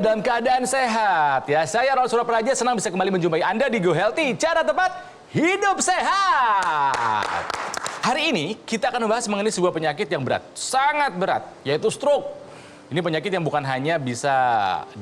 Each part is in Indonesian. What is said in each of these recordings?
dalam keadaan sehat. Ya, saya Ronald Surapraja senang bisa kembali menjumpai Anda di Go Healthy, cara tepat hidup sehat. Hari ini kita akan membahas mengenai sebuah penyakit yang berat, sangat berat, yaitu stroke. Ini penyakit yang bukan hanya bisa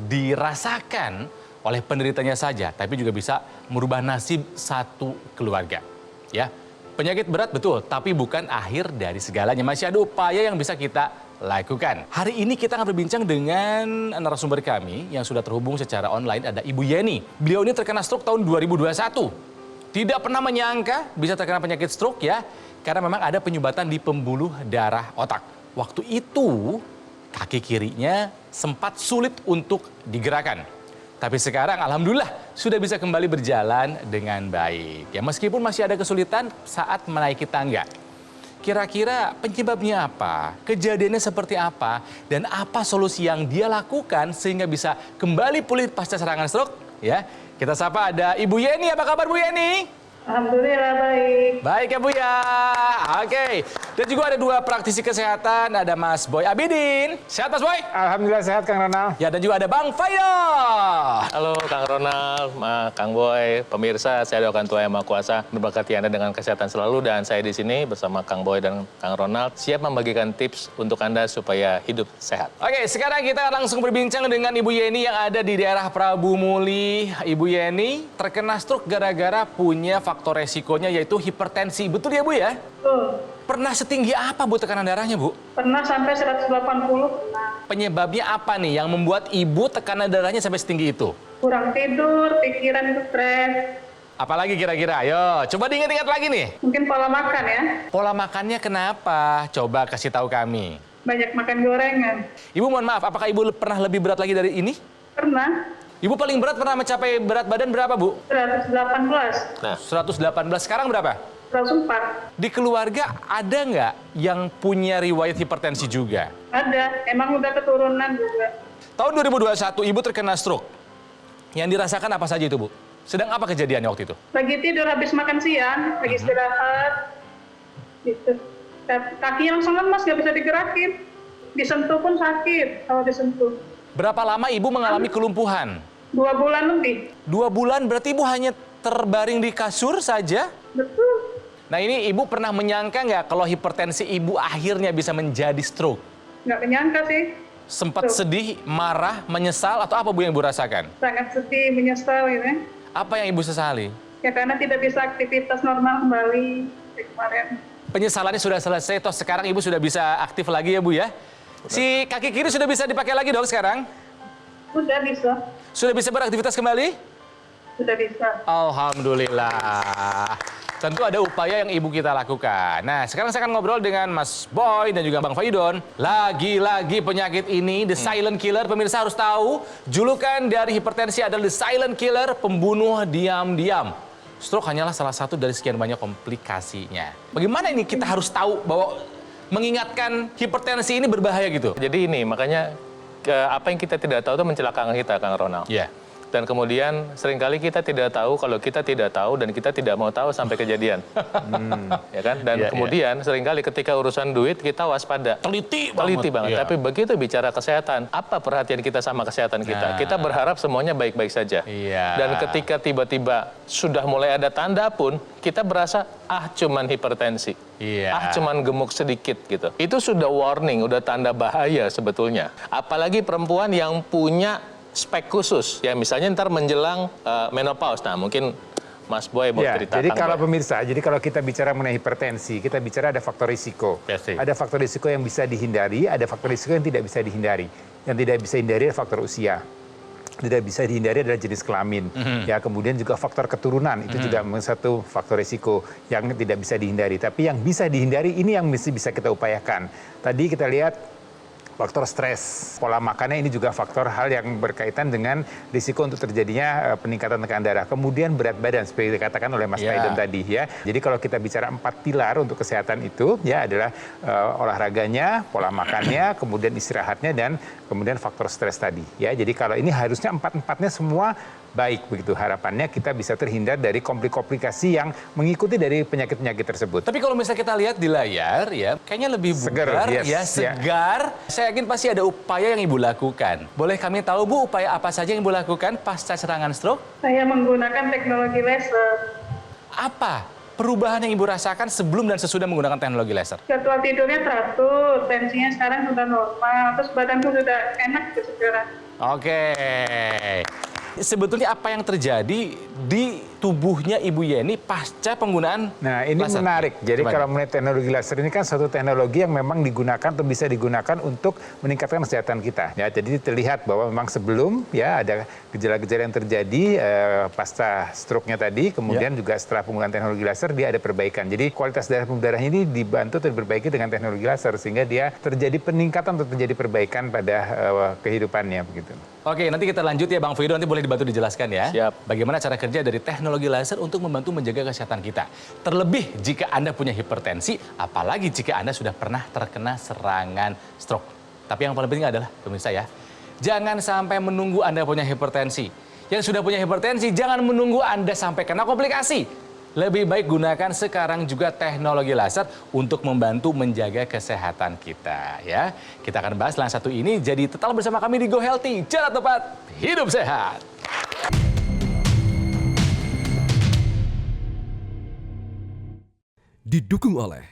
dirasakan oleh penderitanya saja, tapi juga bisa merubah nasib satu keluarga. Ya, penyakit berat betul, tapi bukan akhir dari segalanya. Masih ada upaya yang bisa kita lakukan. Hari ini kita akan berbincang dengan narasumber kami yang sudah terhubung secara online, ada Ibu Yeni. Beliau ini terkena stroke tahun 2021. Tidak pernah menyangka bisa terkena penyakit stroke ya, karena memang ada penyumbatan di pembuluh darah otak. Waktu itu kaki kirinya sempat sulit untuk digerakkan. Tapi sekarang alhamdulillah sudah bisa kembali berjalan dengan baik. Ya, meskipun masih ada kesulitan saat menaiki tangga. Kira-kira penyebabnya apa? Kejadiannya seperti apa? Dan apa solusi yang dia lakukan sehingga bisa kembali pulih pasca serangan stroke? Ya, kita sapa ada Ibu Yeni. Apa kabar Bu Yeni? Alhamdulillah baik. Baik ya Bu ya. Oke. Dan juga ada dua praktisi kesehatan, ada Mas Boy Abidin. Sehat Mas Boy? Alhamdulillah sehat Kang Ronald. Ya, dan juga ada Bang Fayo. Halo Kang Ronald, Kang Boy, pemirsa, saya doakan Tuhan Yang Maha Kuasa memberkati Anda dengan kesehatan selalu, dan saya di sini bersama Kang Boy dan Kang Ronald siap membagikan tips untuk Anda supaya hidup sehat. Oke, sekarang kita langsung berbincang dengan Ibu Yeni yang ada di daerah Prabu Muli. Ibu Yeni terkena stroke gara-gara punya faktor resikonya yaitu hipertensi. Betul ya Bu ya? Tuh, Pernah setinggi apa Bu tekanan darahnya Bu? pernah sampai 180. Nah, Penyebabnya apa nih yang membuat Ibu tekanan darahnya sampai setinggi itu? kurang tidur, pikiran itu stres. Apalagi kira-kira? Ayo, coba diingat-ingat lagi nih. Mungkin pola makan ya. Pola makannya kenapa? Coba kasih tahu kami. Banyak makan gorengan. Ibu mohon maaf, apakah Ibu pernah lebih berat lagi dari ini? Pernah Ibu paling berat pernah mencapai berat badan berapa Bu? 118, Nah, 118, sekarang berapa? 104. Di keluarga ada nggak yang punya riwayat hipertensi juga? Ada, emang udah keturunan juga. Tahun 2021 Ibu terkena stroke. Yang dirasakan apa saja itu Bu? Sedang apa kejadiannya waktu itu? Lagi tidur habis makan siang, lagi istirahat. Gitu. Kakinya langsung lemas, nggak bisa digerakin. Disentuh pun sakit kalau disentuh. Berapa lama Ibu mengalami kelumpuhan? 2 bulan lebih. 2 bulan berarti Ibu hanya terbaring di kasur saja? Betul. Nah ini Ibu pernah menyangka nggak kalau hipertensi Ibu akhirnya bisa menjadi stroke? Nggak menyangka sih. Sempat sedih, marah, menyesal, atau apa Bu yang Ibu rasakan? Sangat sedih, menyesal gitu ya. Apa yang Ibu sesali? Ya karena tidak bisa aktivitas normal kembali seperti kemarin. Penyesalannya sudah selesai, toh sekarang Ibu sudah bisa aktif lagi ya Bu ya? Si kaki kiri sudah bisa dipakai lagi dong sekarang? Sudah bisa, Sudah bisa beraktivitas kembali? sudah bisa. Alhamdulillah. Tentu ada upaya yang Ibu kita lakukan. Nah, sekarang saya akan ngobrol dengan Mas Boy dan juga Bang Faidon. Lagi-lagi penyakit ini, the silent killer. Pemirsa harus tahu, julukan dari hipertensi adalah the silent killer, pembunuh diam-diam. Stroke hanyalah salah satu dari sekian banyak komplikasinya. Bagaimana ini kita harus tahu bahwa mengingatkan hipertensi ini berbahaya gitu? jadi ini makanya apa yang kita tidak tahu itu mencelakakan kita, Kang Ronald. Iya. Dan kemudian seringkali kita tidak tahu kalau kita tidak tahu dan kita tidak mau tahu sampai kejadian. Ya kan? Dan Iya, kemudian seringkali ketika urusan duit kita waspada. Teliti banget. Iya. Tapi begitu bicara kesehatan, apa perhatian kita sama kesehatan kita? Nah. Kita berharap semuanya baik-baik saja. Iya. Dan ketika tiba-tiba sudah mulai ada tanda pun, kita berasa, cuman hipertensi. Iya. Cuman gemuk sedikit gitu. Itu sudah warning, udah tanda bahaya sebetulnya. Apalagi perempuan yang punya spek khusus. Ya misalnya ntar menjelang menopause. Nah mungkin Mas Boy mau Ya, cerita. jadi Kang kalau Boy. pemirsa, jadi kalau kita bicara mengenai hipertensi, kita bicara ada faktor risiko. Pasti. Ada faktor risiko yang bisa dihindari, ada faktor risiko yang tidak bisa dihindari. Yang tidak bisa dihindari adalah faktor usia. Tidak bisa dihindari adalah jenis kelamin. Ya, kemudian juga faktor keturunan, itu juga satu faktor risiko yang tidak bisa dihindari. Tapi yang bisa dihindari ini yang mesti bisa kita upayakan. Tadi kita lihat faktor stres, pola makannya ini juga faktor hal yang berkaitan dengan risiko untuk terjadinya peningkatan tekanan darah. Kemudian berat badan seperti dikatakan oleh Mas Faidon tadi ya. Jadi kalau kita bicara 4 pilar untuk kesehatan itu ya adalah olahraganya, pola makannya, kemudian istirahatnya dan kemudian faktor stres tadi ya. Jadi kalau ini harusnya 4-4-nya semua baik begitu. Harapannya kita bisa terhindar dari komplikasi yang mengikuti dari penyakit-penyakit tersebut. Tapi kalau misalnya kita lihat di layar ya, kayaknya lebih Segar, bugar, yes, ya segar. Saya yakin pasti ada upaya yang Ibu lakukan. Boleh kami tahu Bu, upaya apa saja yang Ibu lakukan pasca serangan stroke? Saya menggunakan teknologi laser. Apa perubahan yang Ibu rasakan sebelum dan sesudah menggunakan teknologi laser? Jadwal tidurnya teratur, tensinya sekarang sudah normal, terus badanku sudah enak sekarang. Oke. Sebetulnya apa yang terjadi di tubuhnya Ibu Yeni pasca penggunaan Nah, ini laser? menarik. Jadi Gimana? kalau mengenai teknologi laser ini kan suatu teknologi yang memang digunakan atau bisa digunakan untuk meningkatkan kesehatan kita. Ya, jadi terlihat bahwa memang sebelum ya ada gejala-gejala yang terjadi pasca stroke-nya tadi, kemudian juga setelah penggunaan teknologi laser dia ada perbaikan. Jadi kualitas darah pembuluh darah ini dibantu atau diperbaiki dengan teknologi laser sehingga dia terjadi peningkatan atau terjadi perbaikan pada kehidupannya begitu. Oke, nanti kita lanjut ya Bang Fido, nanti boleh dibantu dijelaskan ya. Siap. Bagaimana cara kerja dari teknologi laser untuk membantu menjaga kesehatan kita. Terlebih jika Anda punya hipertensi, apalagi jika Anda sudah pernah terkena serangan stroke. Tapi yang paling penting adalah, pemirsa ya, jangan sampai menunggu Anda punya hipertensi. Yang sudah punya hipertensi, jangan menunggu Anda sampai kena komplikasi. Lebih baik gunakan sekarang juga teknologi laser untuk membantu menjaga kesehatan kita ya. Kita akan bahas yang satu ini, jadi tetap bersama kami di Go Healthy, cara tepat hidup sehat. Didukung oleh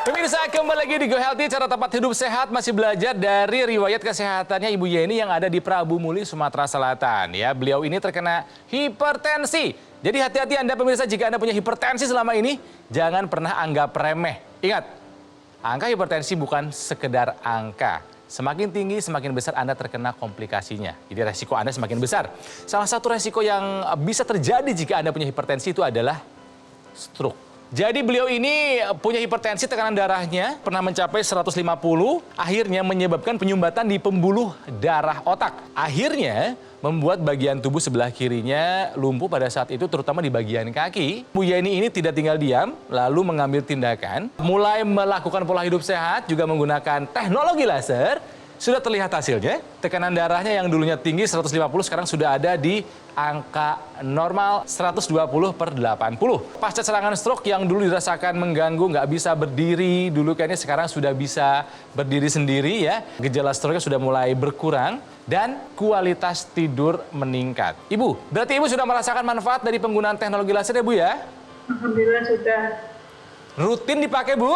Pemirsa, kembali lagi di Go Healthy, cara tepat hidup sehat, masih belajar dari riwayat kesehatannya Ibu Yeni yang ada di Prabu Muli, Sumatera Selatan. Ya, beliau ini terkena hipertensi. Jadi hati-hati Anda pemirsa, jika Anda punya hipertensi selama ini, jangan pernah anggap remeh. Ingat, angka hipertensi bukan sekedar angka. Semakin tinggi, semakin besar Anda terkena komplikasinya. Jadi resiko Anda semakin besar. Salah satu resiko yang bisa terjadi jika Anda punya hipertensi itu adalah stroke. Jadi beliau ini punya hipertensi, tekanan darahnya pernah mencapai 150, akhirnya menyebabkan penyumbatan di pembuluh darah otak. Akhirnya membuat bagian tubuh sebelah kirinya lumpuh pada saat itu, terutama di bagian kaki. Bu Yeni ini tidak tinggal diam, lalu mengambil tindakan, mulai melakukan pola hidup sehat, juga menggunakan teknologi laser. Sudah terlihat hasilnya, tekanan darahnya yang dulunya tinggi 150 sekarang sudah ada di angka normal 120/80. Pasca serangan stroke yang dulu dirasakan mengganggu, nggak bisa berdiri, dulu kayaknya sekarang sudah bisa berdiri sendiri ya. Gejala stroke-nya sudah mulai berkurang dan kualitas tidur meningkat. Ibu, berarti Ibu sudah merasakan manfaat dari penggunaan teknologi laser ya Bu ya? Alhamdulillah sudah. Rutin dipakai Bu?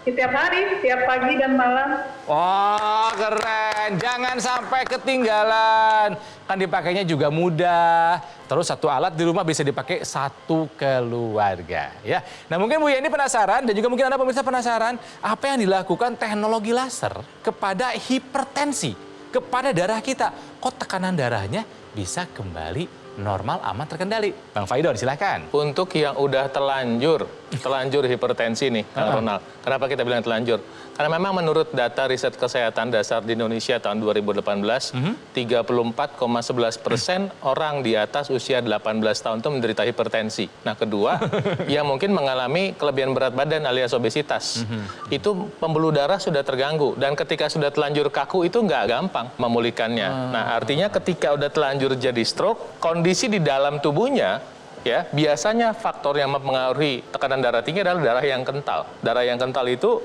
Setiap hari, tiap pagi dan malam. Oh, keren. Jangan sampai ketinggalan. Kan dipakainya juga mudah. Terus satu alat di rumah bisa dipakai satu keluarga. Ya. Nah mungkin Bu Yeni penasaran dan juga mungkin Anda pemirsa penasaran. Apa yang dilakukan teknologi laser kepada hipertensi, kepada darah kita. Kok tekanan darahnya bisa kembali normal, aman, terkendali? Bang Faidon, silakan. Untuk yang udah terlanjur hipertensi nih, Kang Ronald. Kenapa kita bilang terlanjur? Karena memang menurut data riset kesehatan dasar di Indonesia tahun 2018, 34,11% orang di atas usia 18 tahun itu menderita hipertensi. Nah kedua, yang mungkin mengalami kelebihan berat badan alias obesitas. Itu pembuluh darah sudah terganggu. Dan ketika sudah terlanjur kaku itu nggak gampang memulihkannya. Nah artinya ketika udah terlanjur jadi stroke, kondisi di dalam tubuhnya, ya biasanya faktor yang mempengaruhi tekanan darah tinggi adalah darah yang kental. Darah yang kental itu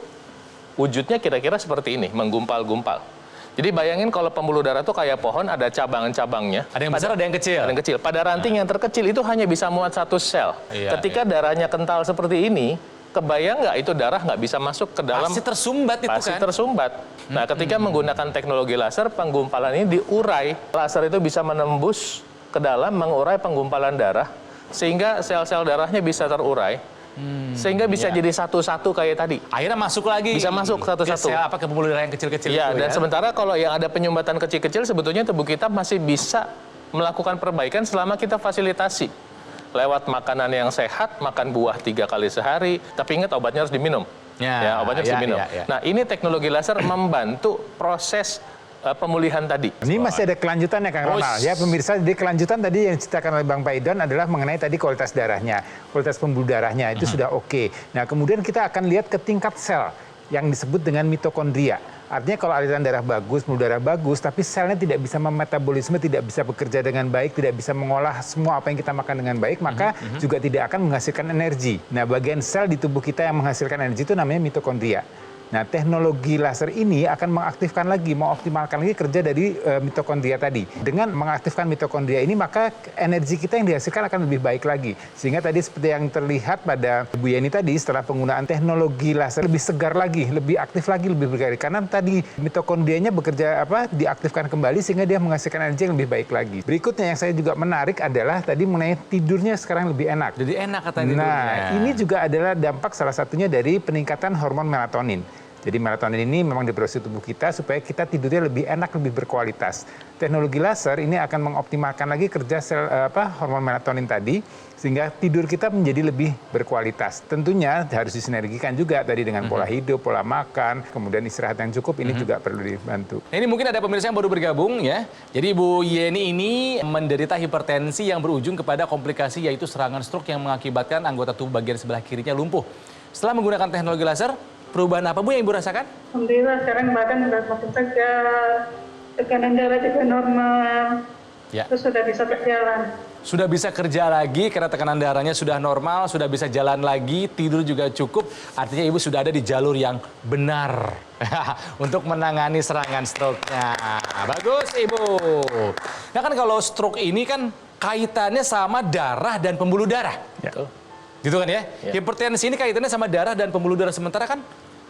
wujudnya kira-kira seperti ini, menggumpal-gumpal. Jadi bayangin kalau pembuluh darah itu kayak pohon, ada cabang-cabangnya. Ada yang besar, ada yang kecil. Ada yang kecil. Pada ranting yang terkecil itu hanya bisa muat satu sel. Ketika darahnya kental seperti ini, kebayang nggak itu darah nggak bisa masuk ke dalam? Pasti tersumbat itu Pasti kan? tersumbat. Nah ketika menggunakan teknologi laser, penggumpalan ini diurai. Laser itu bisa menembus ke dalam, mengurai penggumpalan darah, sehingga sel-sel darahnya bisa terurai. Sehingga bisa jadi satu-satu kayak tadi. Akhirnya masuk lagi. Bisa masuk satu-satu. Ke sel apa, ke pembuluh darah yang kecil-kecil Ya, itu dan ya. sementara kalau yang ada penyumbatan kecil-kecil, sebetulnya tubuh kita masih bisa melakukan perbaikan selama kita fasilitasi. Lewat makanan yang sehat, makan buah 3 kali sehari, tapi ingat obatnya harus diminum. Ya, Obatnya harus ya, diminum. ya. Nah, ini teknologi laser membantu proses pemulihan tadi. Ini masih ada kelanjutannya Kang Ronald. Ya pemirsa, di kelanjutan tadi yang diceritakan oleh Bang Paidon adalah mengenai tadi kualitas darahnya, kualitas pembuluh darahnya itu sudah oke. Nah kemudian kita akan lihat ke tingkat sel yang disebut dengan mitokondria. Artinya kalau aliran darah bagus, pembuluh darah bagus, tapi selnya tidak bisa memetabolisme, tidak bisa bekerja dengan baik, tidak bisa mengolah semua apa yang kita makan dengan baik, maka juga tidak akan menghasilkan energi. Nah, bagian sel di tubuh kita yang menghasilkan energi itu namanya mitokondria. Nah, teknologi laser ini akan mengaktifkan lagi, mengoptimalkan lagi kerja dari mitokondria tadi. Dengan mengaktifkan mitokondria ini, maka energi kita yang dihasilkan akan lebih baik lagi. Sehingga tadi seperti yang terlihat pada Bu Yeni tadi, setelah penggunaan teknologi laser lebih segar lagi, lebih aktif lagi, lebih bergairah. Karena tadi mitokondrianya bekerja diaktifkan kembali sehingga dia menghasilkan energi yang lebih baik lagi. Berikutnya yang saya juga menarik adalah tadi mengenai tidurnya sekarang lebih enak. Jadi enak kata tidurnya. Nah, ini juga adalah dampak salah satunya dari peningkatan hormon melatonin. Jadi melatonin ini memang diproduksi tubuh kita supaya kita tidurnya lebih enak, lebih berkualitas. Teknologi laser ini akan mengoptimalkan lagi kerja sel hormon melatonin tadi sehingga tidur kita menjadi lebih berkualitas. Tentunya harus disinergikan juga tadi dengan pola hidup, pola makan, kemudian istirahat yang cukup ini juga perlu dibantu. Nah, ini mungkin ada pemirsa yang baru bergabung ya. Jadi Bu Yeni ini menderita hipertensi yang berujung kepada komplikasi yaitu serangan stroke yang mengakibatkan anggota tubuh bagian sebelah kirinya lumpuh. Setelah menggunakan teknologi laser, perubahan apa Bu yang Ibu rasakan? Alhamdulillah sekarang badan udah makin tegar, tekanan darah juga normal, Ya. terus sudah bisa berjalan. Sudah bisa kerja lagi karena tekanan darahnya sudah normal, sudah bisa jalan lagi, tidur juga cukup. Artinya Ibu sudah ada di jalur yang benar untuk menangani serangan stroke-nya. Bagus Ibu. Nah kan kalau stroke ini kan kaitannya sama darah dan pembuluh darah. Ya. Gitu kan ya? Hipertensi ini kaitannya sama darah dan pembuluh darah. Sementara kan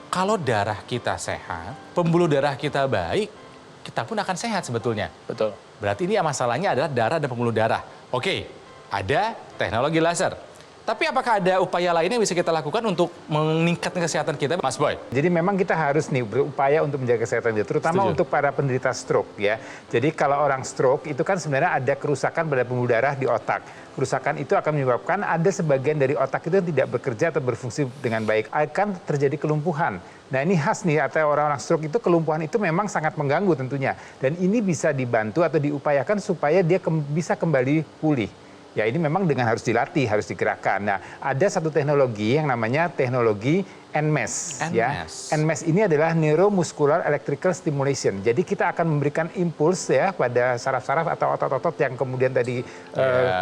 kalau darah kita sehat, pembuluh darah kita baik, kita pun akan sehat sebetulnya. Betul. Berarti ini masalahnya adalah darah dan pembuluh darah. Oke, ada teknologi laser. Tapi apakah ada upaya lain yang bisa kita lakukan untuk meningkatkan kesehatan kita, Mas Boy? Jadi memang kita harus nih berupaya untuk menjaga kesehatan dia, terutama Setuju. untuk para penderita stroke ya. Jadi kalau orang stroke itu kan sebenarnya ada kerusakan pada pembuluh darah di otak. Kerusakan itu akan menyebabkan ada sebagian dari otak itu yang tidak bekerja atau berfungsi dengan baik. Akan terjadi kelumpuhan. Nah ini khas nih, atau orang-orang stroke itu kelumpuhan itu memang sangat mengganggu tentunya. Dan ini bisa dibantu atau diupayakan supaya dia bisa kembali pulih. Ya ini memang dengan harus dilatih, harus digerakkan. Nah ada satu teknologi yang namanya teknologi NMES. Ya. NMES ini adalah Neuromuscular Electrical Stimulation. Jadi kita akan memberikan impuls ya pada saraf-saraf atau otot-otot yang kemudian tadi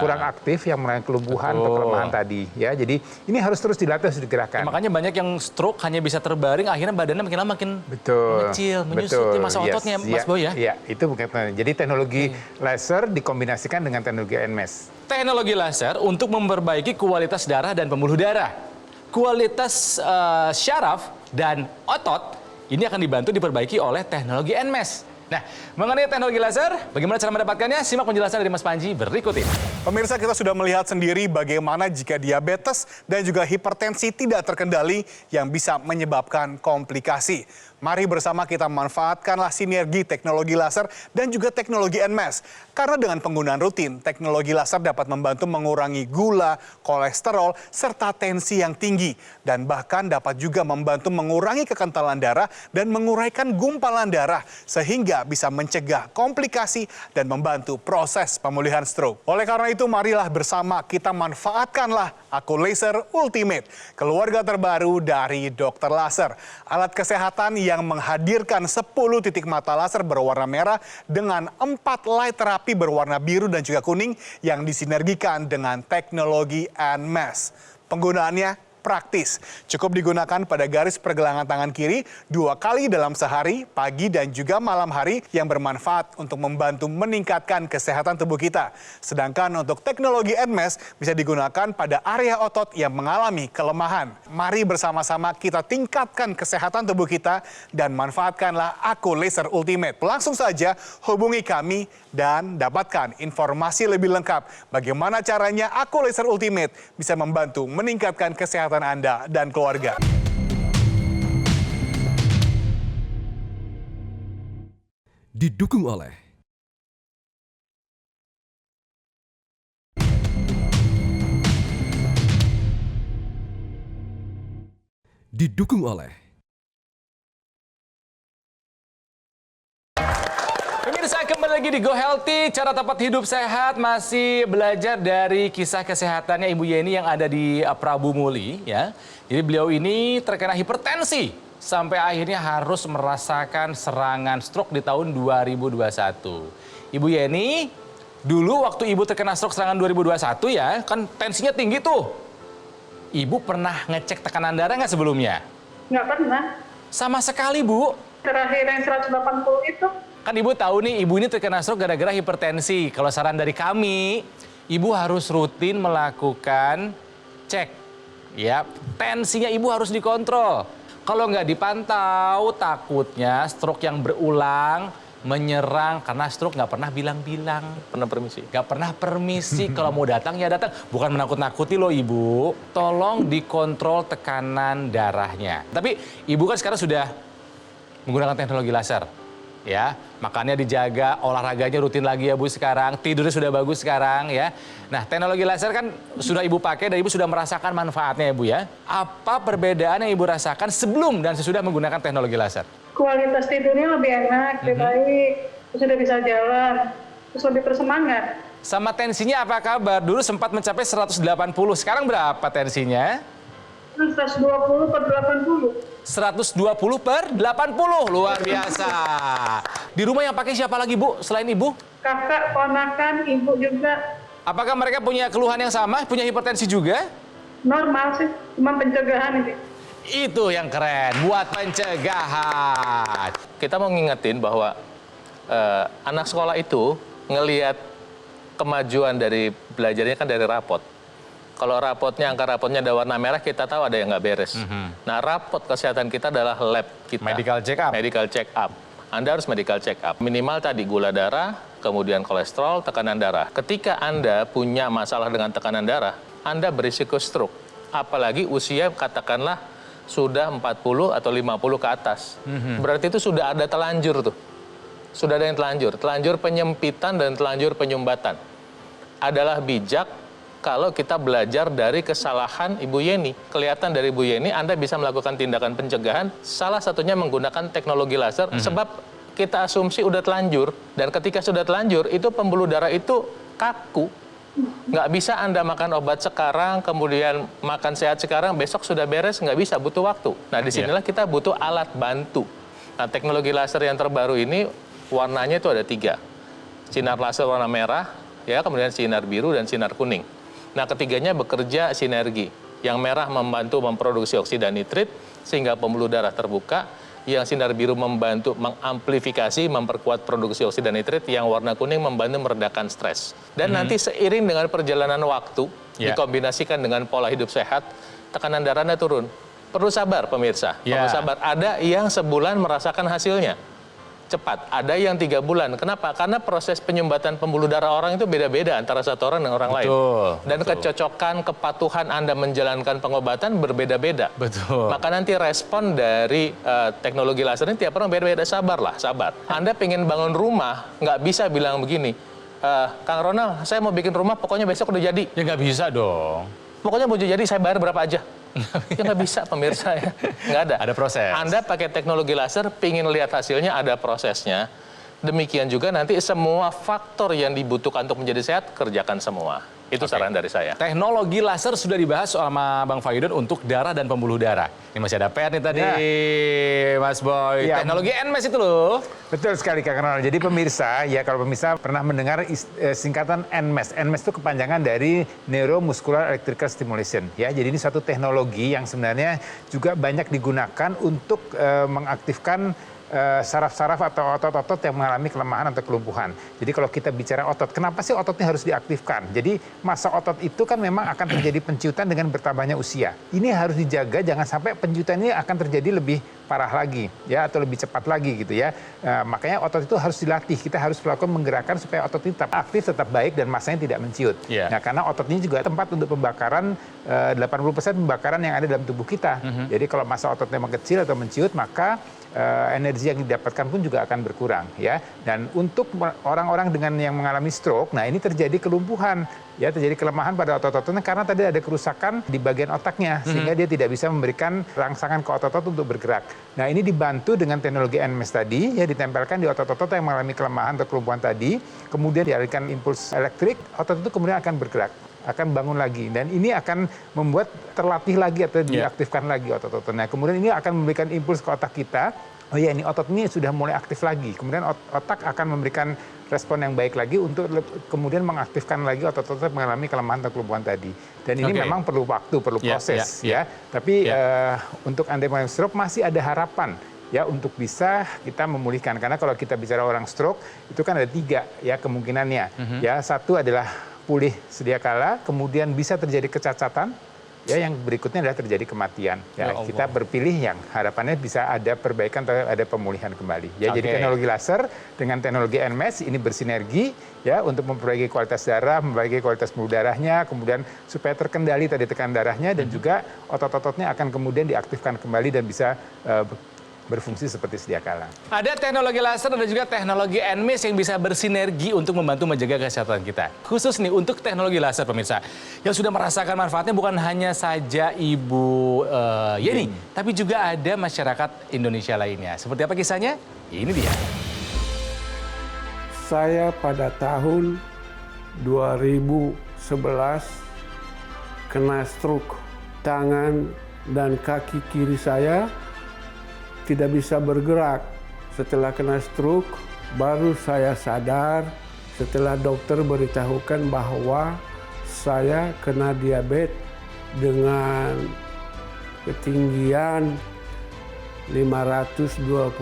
kurang aktif, yang mengalami kelumpuhan atau kelemahan tadi. Ya, jadi ini harus terus dilatih, harus digerakkan. Ya, makanya banyak yang stroke hanya bisa terbaring, akhirnya badannya makin lama makin mengecil, menyusut di masa ototnya, Mas Boy ya? Iya, itu bukan. Jadi teknologi laser dikombinasikan dengan teknologi NMES. Teknologi laser untuk memperbaiki kualitas darah dan pembuluh darah. Kualitas syaraf dan otot ini akan dibantu diperbaiki oleh teknologi NMES. Nah, mengenai teknologi laser, bagaimana cara mendapatkannya? Simak penjelasan dari Mas Panji berikut ini. Pemirsa, kita sudah melihat sendiri bagaimana jika diabetes dan juga hipertensi tidak terkendali yang bisa menyebabkan komplikasi. Mari bersama kita manfaatkanlah sinergi teknologi laser dan juga teknologi NMES. Karena dengan penggunaan rutin, teknologi laser dapat membantu mengurangi gula, kolesterol, serta tensi yang tinggi. Dan bahkan dapat juga membantu mengurangi kekentalan darah dan menguraikan gumpalan darah. Sehingga bisa mencegah komplikasi dan membantu proses pemulihan stroke. Oleh karena itu, marilah bersama kita manfaatkanlah Aku Laser Ultimate. Keluarga terbaru dari Dokter Laser. Alat kesehatan yang menghadirkan 10 titik mata laser berwarna merah dengan 4 light terapi berwarna biru dan juga kuning yang disinergikan dengan teknologi NMES. Penggunaannya praktis. Cukup digunakan pada garis pergelangan tangan kiri 2 kali dalam sehari, pagi dan juga malam hari yang bermanfaat untuk membantu meningkatkan kesehatan tubuh kita. Sedangkan untuk teknologi NMES bisa digunakan pada area otot yang mengalami kelemahan. Mari bersama-sama kita tingkatkan kesehatan tubuh kita dan manfaatkanlah Aku Laser Ultimate. Langsung saja hubungi kami dan dapatkan informasi lebih lengkap bagaimana caranya Aku Laser Ultimate bisa membantu meningkatkan kesehatan Anda dan keluarga. Didukung oleh kembali lagi di Go Healthy, cara tepat hidup sehat. Masih belajar dari kisah kesehatannya Ibu Yeni yang ada di Prabu Muli, ya. Jadi beliau ini terkena hipertensi sampai akhirnya harus merasakan serangan stroke di tahun 2021. Ibu Yeni, dulu waktu Ibu terkena stroke serangan 2021 ya, kan tensinya tinggi tuh. Ibu pernah ngecek tekanan darah nggak sebelumnya? Nggak pernah. Sama sekali, Bu. Terakhir yang 180 itu. Kan Ibu tahu nih, Ibu ini terkena stroke gara-gara hipertensi. Kalau saran dari kami, Ibu harus rutin melakukan cek. Ya, tensinya Ibu harus dikontrol. Kalau nggak dipantau, takutnya stroke yang berulang menyerang karena stroke nggak pernah bilang-bilang. Pernah permisi. Nggak pernah permisi, kalau mau datang ya datang. Bukan menakut-nakuti loh Ibu. Tolong dikontrol tekanan darahnya. Tapi Ibu kan sekarang sudah menggunakan teknologi laser. Ya, makannya dijaga, olahraganya rutin lagi ya Bu sekarang, tidurnya sudah bagus sekarang ya. Nah, teknologi laser kan sudah Ibu pakai dan Ibu sudah merasakan manfaatnya ya Bu ya. Apa perbedaan yang Ibu rasakan sebelum dan sesudah menggunakan teknologi laser? Kualitas tidurnya lebih enak, lebih baik. Terus udah bisa jalan, terus lebih bersemangat. Sama tensinya apa kabar? Dulu sempat mencapai 180, sekarang berapa tensinya? 120 per 80. 120 per 80, luar biasa. Di rumah yang pakai siapa lagi Bu, selain Ibu? Kakak, ponakan, ibu juga. Apakah mereka punya keluhan yang sama, punya hipertensi juga? Normal sih, cuma pencegahan ini. Itu yang keren, buat pencegahan. Kita mau ngingetin bahwa anak sekolah itu ngelihat kemajuan dari belajarnya kan dari rapot. Kalau rapotnya, angka rapotnya ada warna merah, kita tahu ada yang nggak beres. Nah, rapot kesehatan kita adalah lab kita. Medical check up. Medical check up. Anda harus medical check up. Minimal tadi gula darah, kemudian kolesterol, tekanan darah. Ketika Anda punya masalah dengan tekanan darah, Anda berisiko stroke. Apalagi usia katakanlah sudah 40 atau 50 ke atas. Berarti itu sudah ada telanjur tuh. Sudah ada yang telanjur. Telanjur penyempitan dan telanjur penyumbatan. Adalah bijak kalau kita belajar dari kesalahan Ibu Yeni. Kelihatan dari Ibu Yeni, Anda bisa melakukan tindakan pencegahan, salah satunya menggunakan teknologi laser, sebab kita asumsi udah telanjur, dan ketika sudah telanjur, itu pembuluh darah itu kaku. Nggak bisa Anda makan obat sekarang, kemudian makan sehat sekarang, besok sudah beres, nggak bisa, butuh waktu. Nah, disinilah kita butuh alat bantu. Nah, teknologi laser yang terbaru ini, warnanya itu ada 3. Sinar laser warna merah, ya, kemudian sinar biru, dan sinar kuning. Nah, ketiganya bekerja sinergi. Yang merah membantu memproduksi oksida nitrit sehingga pembuluh darah terbuka. Yang sinar biru membantu mengamplifikasi, memperkuat produksi oksida nitrit. Yang warna kuning membantu meredakan stres. Dan nanti seiring dengan perjalanan waktu, dikombinasikan dengan pola hidup sehat, tekanan darahnya turun. Perlu sabar pemirsa, perlu sabar. Ada yang sebulan merasakan hasilnya. Cepat, ada yang 3 bulan. Kenapa? Karena proses penyumbatan pembuluh darah orang itu beda-beda antara satu orang dengan orang lain. Dan kecocokan, kepatuhan Anda menjalankan pengobatan berbeda-beda. Betul. Maka nanti respon dari teknologi laser ini tiap orang beda-beda. Sabarlah, sabar. Anda pengen bangun rumah, nggak bisa bilang begini, Kang Ronald, saya mau bikin rumah, pokoknya besok udah jadi. Ya nggak bisa dong. Pokoknya mau jadi, saya bayar berapa aja. Ya nggak bisa pemirsa ya, nggak ada. Ada proses. Anda pakai teknologi laser, pingin lihat hasilnya, ada prosesnya. Demikian juga nanti semua faktor yang dibutuhkan untuk menjadi sehat, kerjakan semua. Itu saran dari saya. Teknologi laser sudah dibahas sama Bang Fahidon untuk darah dan pembuluh darah. Ini masih ada PR nih tadi, Mas Boy. Ya. Teknologi NMES itu loh. Betul sekali Kak Ronald. Jadi pemirsa, ya kalau pemirsa pernah mendengar singkatan NMES. NMES itu kepanjangan dari Neuromuscular Electrical Stimulation. Ya, jadi ini suatu teknologi yang sebenarnya juga banyak digunakan untuk mengaktifkan saraf-saraf atau otot-otot yang mengalami kelemahan atau kelumpuhan. Jadi kalau kita bicara otot, kenapa sih ototnya harus diaktifkan? Jadi masa otot itu kan memang akan terjadi penciutan dengan bertambahnya usia. Ini harus dijaga, jangan sampai penciutan ini akan terjadi lebih parah lagi, ya, atau lebih cepat lagi gitu ya. Makanya otot itu harus dilatih. Kita harus melakukan menggerakkan supaya otot ini tetap aktif, tetap baik dan masanya tidak menciut. Nah, karena otot ini juga tempat untuk pembakaran 80% pembakaran yang ada dalam tubuh kita. Jadi kalau masa ototnya mengecil atau menciut, maka energi yang didapatkan pun juga akan berkurang, ya. Dan untuk orang-orang dengan yang mengalami stroke, nah ini terjadi kelumpuhan ya terjadi kelemahan pada otot-ototnya karena tadi ada kerusakan di bagian otaknya sehingga dia tidak bisa memberikan rangsangan ke otot-otot untuk bergerak. Nah, ini dibantu dengan teknologi NMES tadi, ya ditempelkan di otot-otot yang mengalami kelemahan atau kelumpuhan tadi, kemudian dialirkan impuls elektrik, otot itu kemudian akan bergerak, akan bangun lagi, dan ini akan membuat terlatih lagi atau diaktifkan lagi otot-ototnya. Kemudian ini akan memberikan impuls ke otak kita. Oh ya, ini otot ini sudah mulai aktif lagi. Kemudian otak akan memberikan respon yang baik lagi untuk kemudian mengaktifkan lagi otot-otot mengalami kelemahan atau kelumpuhan tadi. Dan ini memang perlu waktu, perlu proses ya. Tapi untuk Anda yang mengalami stroke masih ada harapan ya untuk bisa kita memulihkan. Karena kalau kita bicara orang stroke itu kan ada 3 ya kemungkinannya. Ya, satu adalah pulih sedia kala, kemudian bisa terjadi kecacatan. Ya, yang berikutnya adalah terjadi kematian. Ya, kita berpilih yang harapannya bisa ada perbaikan atau ada pemulihan kembali. Ya, jadi teknologi laser dengan teknologi NMES ini bersinergi ya untuk memperbaiki kualitas darah, memperbaiki kualitas pembuluh darahnya, kemudian supaya terkendali tadi tekanan darahnya dan juga otot-ototnya akan kemudian diaktifkan kembali dan bisa berfungsi seperti sedia kala. Ada teknologi laser dan juga teknologi NMES yang bisa bersinergi untuk membantu menjaga kesehatan kita. Khusus nih untuk teknologi laser pemirsa, yang sudah merasakan manfaatnya bukan hanya saja Ibu Yeni, tapi juga ada masyarakat Indonesia lainnya. Seperti apa kisahnya? Ini dia. Saya pada tahun 2011 kena stroke. Tangan dan kaki kiri saya tidak bisa bergerak. Setelah kena stroke, baru saya sadar setelah dokter beritahukan bahwa saya kena diabetes dengan ketinggian 525.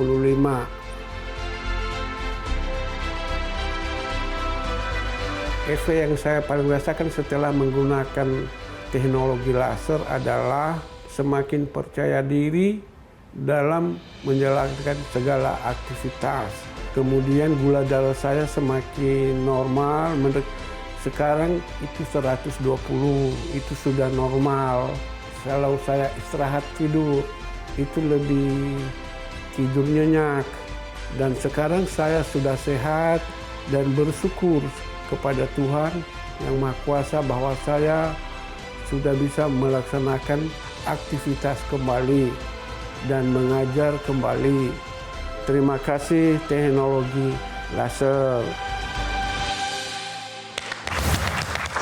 Efek yang saya paling rasakan setelah menggunakan teknologi laser adalah semakin percaya diri dalam menjalankan segala aktivitas. Kemudian gula darah saya semakin normal. Sekarang itu 120, itu sudah normal. Kalau saya istirahat tidur, itu lebih tidur nyenyak. Dan sekarang saya sudah sehat dan bersyukur kepada Tuhan Yang Maha Kuasa bahwa saya sudah bisa melaksanakan aktivitas kembali dan mengajar kembali. Terima kasih teknologi laser.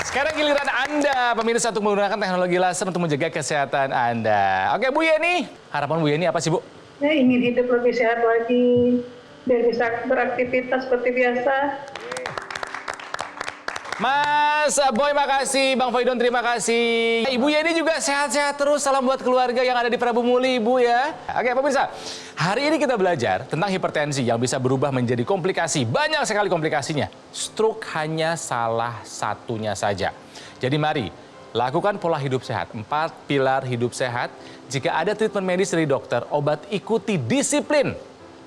Sekarang giliran Anda, pemirsa, untuk menggunakan teknologi laser untuk menjaga kesehatan Anda. Oke, Bu Yeni. Harapan Bu Yeni apa sih, Bu? Saya ingin hidup lebih sehat lagi, biar bisa beraktivitas seperti biasa. Mas Boy, makasih. Bang Faidon, terima kasih. Ibu Yeni juga sehat-sehat terus. Salam buat keluarga yang ada di Prabu Muli, Ibu ya. Oke, pemirsa. Hari ini kita belajar tentang hipertensi yang bisa berubah menjadi komplikasi. Banyak sekali komplikasinya. Stroke hanya salah satunya saja. Jadi mari, lakukan pola hidup sehat. 4 pilar hidup sehat. Jika ada treatment medis dari dokter, obat, ikuti disiplin.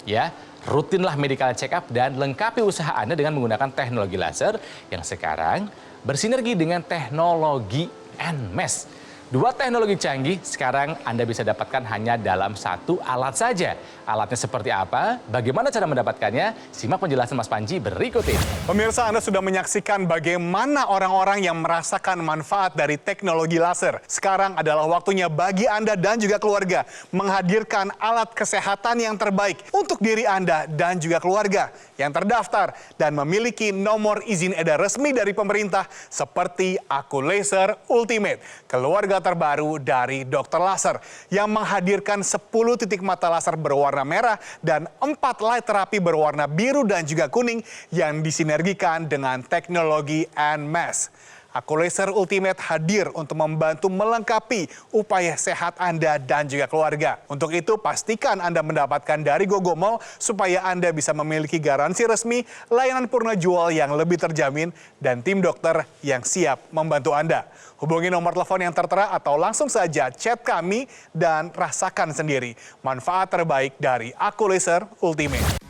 Ya. Rutinlah medical check-up dan lengkapi usaha Anda dengan menggunakan teknologi laser yang sekarang bersinergi dengan teknologi NMES. 2 teknologi canggih sekarang Anda bisa dapatkan hanya dalam 1 alat saja. Alatnya seperti apa? Bagaimana cara mendapatkannya? Simak penjelasan Mas Panji berikut ini. Pemirsa, Anda sudah menyaksikan bagaimana orang-orang yang merasakan manfaat dari teknologi laser. Sekarang adalah waktunya bagi Anda dan juga keluarga menghadirkan alat kesehatan yang terbaik untuk diri Anda dan juga keluarga yang terdaftar dan memiliki nomor izin edar resmi dari pemerintah seperti Acculaser Ultimate, keluarga terbaru dari Dr. Laser yang menghadirkan 10 titik mata laser berwarna merah dan 4 light terapi berwarna biru dan juga kuning yang disinergikan dengan teknologi NMES. Acculaser Ultimate hadir untuk membantu melengkapi upaya sehat Anda dan juga keluarga. Untuk itu, pastikan Anda mendapatkan dari GoGo Mall supaya Anda bisa memiliki garansi resmi, layanan purna jual yang lebih terjamin, dan tim dokter yang siap membantu Anda. Hubungi nomor telepon yang tertera atau langsung saja chat kami dan rasakan sendiri manfaat terbaik dari Acculaser Ultimate.